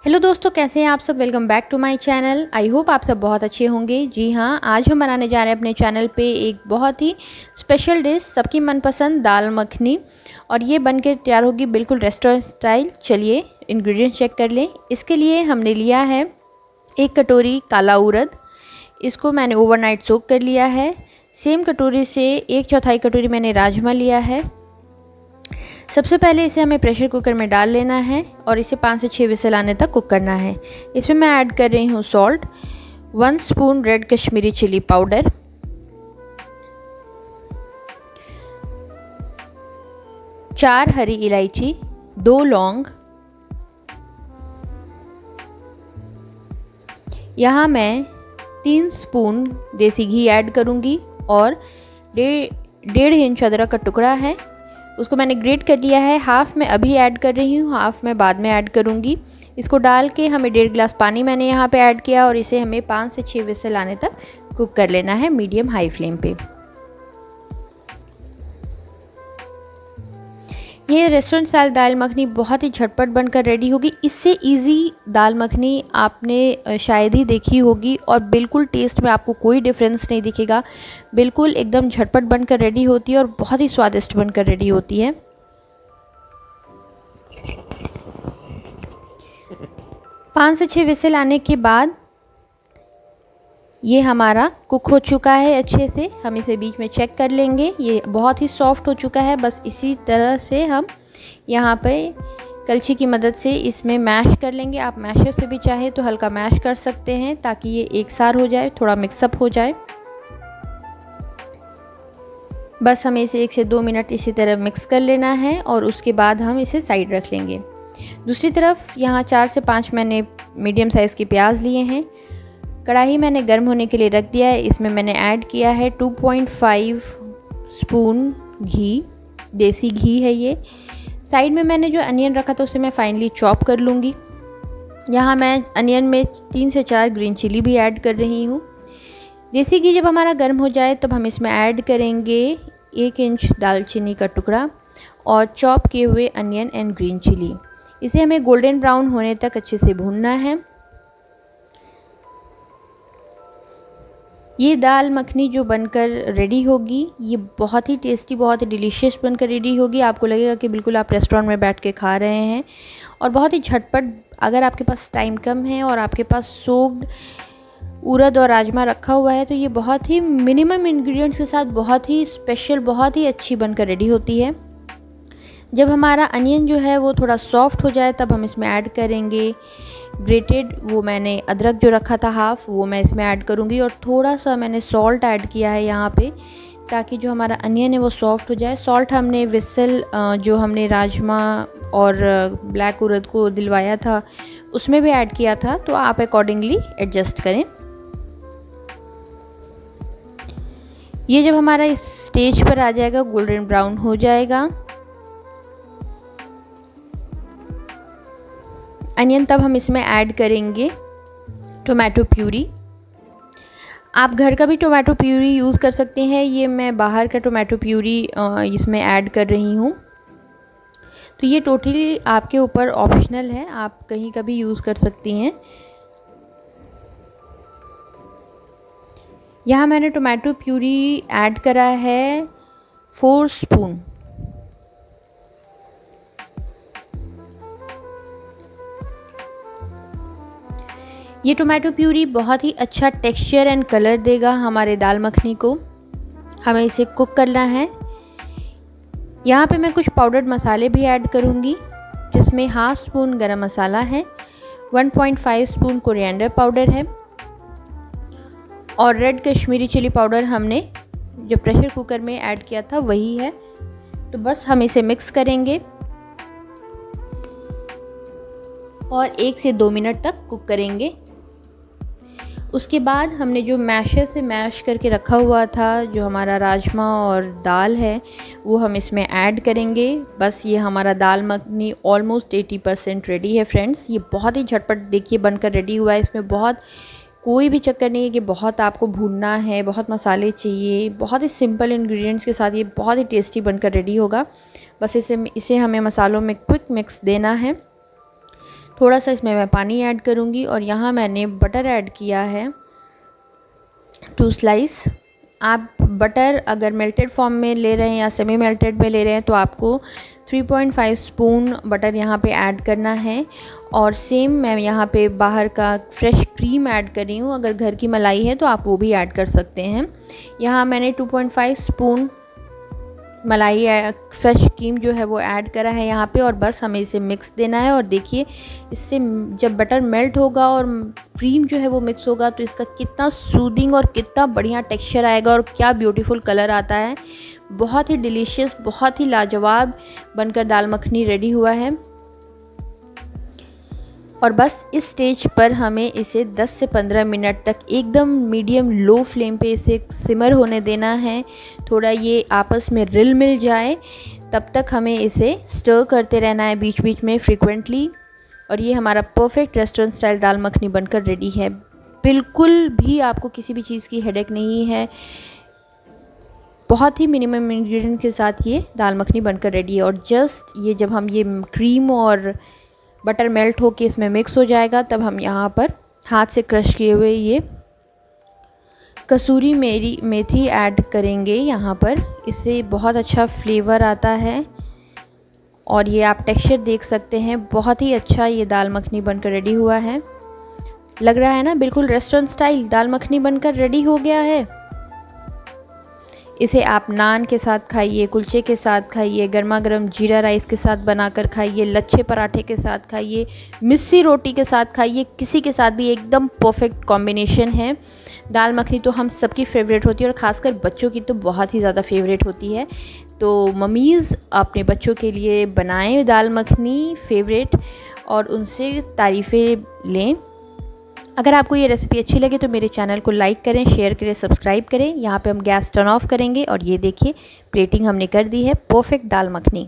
Hello दोस्तों, कैसे हैं आप सब। Welcome back to my channel. I hope आप सब बहुत अच्छे होंगे। जी हाँ, आज हम बनाने जा रहे हैं अपने चैनल पे एक बहुत ही स्पेशल डिश, सबकी मनपसंद दाल मखनी। और ये बन के तैयार होगी बिल्कुल रेस्टोरेंट स्टाइल। चलिए इंग्रेडिएंट्स चेक कर लें। इसके लिए हमने लिया है 1 कटोरी काला उड़द। इसको मैंने ओवरनाइट सोक कर लिया है। सेम कटोरी से 1/4 कटोरी मैंने राजमा लिया है। सबसे पहले इसे हमें प्रेशर कुकर में डाल लेना है और इसे 5 से 6 विसल आने तक कुक करना है। इसमें मैं ऐड कर रही हूँ salt, 1 spoon red Kashmiri chilli powder, 4 हरी इलायची, 2 लौंग। यहाँ मैं 3 स्पून देसी घी ऐड करूँगी और 1.5 इंच अदरक का टुकड़ा है, उसको मैंने ग्रेट कर लिया है। हाफ़ मैं अभी ऐड कर रही हूँ, हाफ़ मैं बाद में ऐड करूँगी। इसको डाल के हमें 1.5 गिलास पानी मैंने यहाँ पे ऐड किया और इसे हमें 5 से 6 विसल आने तक कुक कर लेना है मीडियम हाई फ्लेम पे। ये रेस्टोरेंट स्टाइल दाल मखनी बहुत ही झटपट बनकर रेडी होगी। इससे इजी दाल मखनी आपने शायद ही देखी होगी और बिल्कुल टेस्ट में आपको कोई डिफरेंस नहीं दिखेगा। बिल्कुल एकदम झटपट बनकर रेडी होती है और बहुत ही स्वादिष्ट बनकर रेडी होती है। 5 से 6 विसल आने के बाद ये हमारा कुक हो चुका है अच्छे से। हम इसे बीच में चेक कर लेंगे। ये बहुत ही सॉफ्ट हो चुका है। बस इसी तरह से हम यहाँ पे कलछी की मदद से इसमें मैश कर लेंगे। आप मैशर से भी चाहे तो हल्का मैश कर सकते हैं ताकि ये एक सार हो जाए, थोड़ा मिक्सअप हो जाए। बस हमें इसे 1 से 2 मिनट इसी तरह मिक्स कर लेना है और उसके बाद हम इसे साइड रख लेंगे। दूसरी तरफ यहाँ 4 से 5 मैंने मीडियम साइज़ के प्याज लिए हैं। कढ़ाई मैंने गर्म होने के लिए रख दिया है। इसमें मैंने ऐड किया है 2.5 स्पून घी, देसी घी है ये। साइड में मैंने जो अनियन रखा था उसे मैं फाइनली चॉप कर लूँगी। यहाँ मैं अनियन में 3 से 4 ग्रीन चिली भी ऐड कर रही हूँ। देसी घी जब हमारा गर्म हो जाए तब हम इसमें ऐड करेंगे 1 इंच दालचीनी का टुकड़ा और चॉप किए हुए अनियन एंड ग्रीन चिली। इसे हमें गोल्डन ब्राउन होने तक अच्छे से भूनना है। ये दाल मखनी जो बनकर रेडी होगी ये बहुत ही टेस्टी, बहुत ही डिलीशियस बनकर रेडी होगी। आपको लगेगा कि बिल्कुल आप रेस्टोरेंट में बैठ के खा रहे हैं और बहुत ही झटपट। अगर आपके पास टाइम कम है और आपके पास सोक्ड उड़द और राजमा रखा हुआ है तो ये बहुत ही मिनिमम इंग्रेडिएंट्स के साथ बहुत ही स्पेशल, बहुत ही अच्छी बनकर रेडी होती है। जब हमारा अनियन जो है वो थोड़ा सॉफ्ट हो जाए तब हम इसमें ऐड करेंगे ग्रेटेड, वो मैंने अदरक जो रखा था हाफ़, वो मैं इसमें ऐड करूँगी और थोड़ा सा मैंने सॉल्ट ऐड किया है यहाँ पे ताकि जो हमारा अनियन है वो सॉफ्ट हो जाए। सॉल्ट हमने विसल जो हमने राजमा और ब्लैक उड़द को दिलवाया था उसमें भी ऐड किया था, तो आप अकॉर्डिंगली एडजस्ट करें। ये जब हमारा इस स्टेज पर आ जाएगा, गोल्डन ब्राउन हो जाएगा अनियन, तब हम इसमें ऐड करेंगे टोमेटो प्यूरी। आप घर का भी टोमेटो प्यूरी यूज़ कर सकते हैं। ये मैं बाहर का टोमेटो प्यूरी इसमें ऐड कर रही हूँ। तो ये टोटली आपके ऊपर ऑप्शनल है, आप कहीं का भी यूज़ कर सकती हैं। यहाँ मैंने टोमेटो प्यूरी ऐड करा है 4 स्पून। ये टोमेटो प्यूरी बहुत ही अच्छा टेक्सचर एंड कलर देगा हमारे दाल मखनी को। हमें इसे कुक करना है। यहाँ पे मैं कुछ पाउडर्ड मसाले भी ऐड करूँगी जिसमें 1/2 स्पून गरम मसाला है, 1.5 स्पून कोरिएंडर पाउडर है और रेड कश्मीरी चिली पाउडर हमने जो प्रेशर कुकर में ऐड किया था वही है। तो बस हम इसे मिक्स करेंगे और 1 से 2 मिनट तक कुक करेंगे। उसके बाद हमने जो मैशर से मैश करके रखा हुआ था, जो हमारा राजमा और दाल है, वो हम इसमें ऐड करेंगे। बस ये हमारा दाल मखनी ऑलमोस्ट 80% रेडी है फ्रेंड्स। ये बहुत ही झटपट देखिए बनकर रेडी हुआ है। इसमें बहुत कोई भी चक्कर नहीं है कि बहुत आपको भूनना है, बहुत मसाले चाहिए। बहुत ही सिंपल इंग्रेडिएंट्स के साथ ये बहुत ही टेस्टी बनकर रेडी होगा। बस इसे हमें मसालों में क्विक मिक्स देना है। थोड़ा सा इसमें मैं पानी ऐड करूँगी और यहाँ मैंने बटर ऐड किया है 2 स्लाइस। आप बटर अगर मेल्टेड फॉर्म में ले रहे हैं या सेमी मेल्टेड में ले रहे हैं तो आपको 3.5 स्पून बटर यहाँ पे ऐड करना है। और सेम मैं यहाँ पे बाहर का फ्रेश क्रीम ऐड कर रही हूँ, अगर घर की मलाई है तो आप वो भी ऐड कर सकते हैं। यहाँ मैंने 2.5 स्पून मलाई फ्रेश क्रीम जो है वो ऐड करा है यहाँ पे, और बस हमें इसे मिक्स देना है। और देखिए इससे जब बटर मेल्ट होगा और क्रीम जो है वो मिक्स होगा तो इसका कितना सूदिंग और कितना बढ़िया टेक्सचर आएगा और क्या ब्यूटीफुल कलर आता है। बहुत ही डिलीशियस, बहुत ही लाजवाब बनकर दाल मखनी रेडी हुआ है। और बस इस स्टेज पर हमें इसे 10 से 15 मिनट तक एकदम मीडियम लो फ्लेम पे इसे सिमर होने देना है। थोड़ा ये आपस में रिल मिल जाए तब तक हमें इसे स्टर करते रहना है बीच बीच में फ्रीक्वेंटली। और ये हमारा परफेक्ट रेस्टोरेंट स्टाइल दाल मखनी बनकर रेडी है। बिल्कुल भी आपको किसी भी चीज़ की हेडेक नहीं है। बहुत ही मिनिमम इंग्रेडिएंट के साथ ये दाल मखनी बनकर रेडी है। और जस्ट ये जब हम ये क्रीम और बटर मेल्ट होके इसमें मिक्स हो जाएगा तब हम यहाँ पर हाथ से क्रश किए हुए ये कसूरी मेथी ऐड करेंगे यहाँ पर। इससे बहुत अच्छा फ्लेवर आता है। और ये आप टेक्सचर देख सकते हैं, बहुत ही अच्छा ये दाल मखनी बनकर रेडी हुआ है। लग रहा है ना बिल्कुल रेस्टोरेंट स्टाइल दाल मखनी बनकर रेडी हो गया है। इसे आप नान के साथ खाइए, कुलचे के साथ खाइए, गर्मा गर्म जीरा राइस के साथ बनाकर खाइए, लच्छे पराठे के साथ खाइए, मिस्सी रोटी के साथ खाइए, किसी के साथ भी एकदम परफेक्ट कॉम्बिनेशन है। दाल मखनी तो हम सबकी फेवरेट होती है और ख़ासकर बच्चों की तो बहुत ही ज़्यादा फेवरेट होती है। तो मम्मीज़ अपने बच्चों के लिए बनाएं दाल मखनी फेवरेट और उनसे तारीफ़ें लें। अगर आपको ये रेसिपी अच्छी लगे तो मेरे चैनल को लाइक करें, शेयर करें, सब्सक्राइब करें। यहाँ पे हम गैस टर्न ऑफ करेंगे और ये देखिए प्लेटिंग हमने कर दी है परफेक्ट दाल मखनी।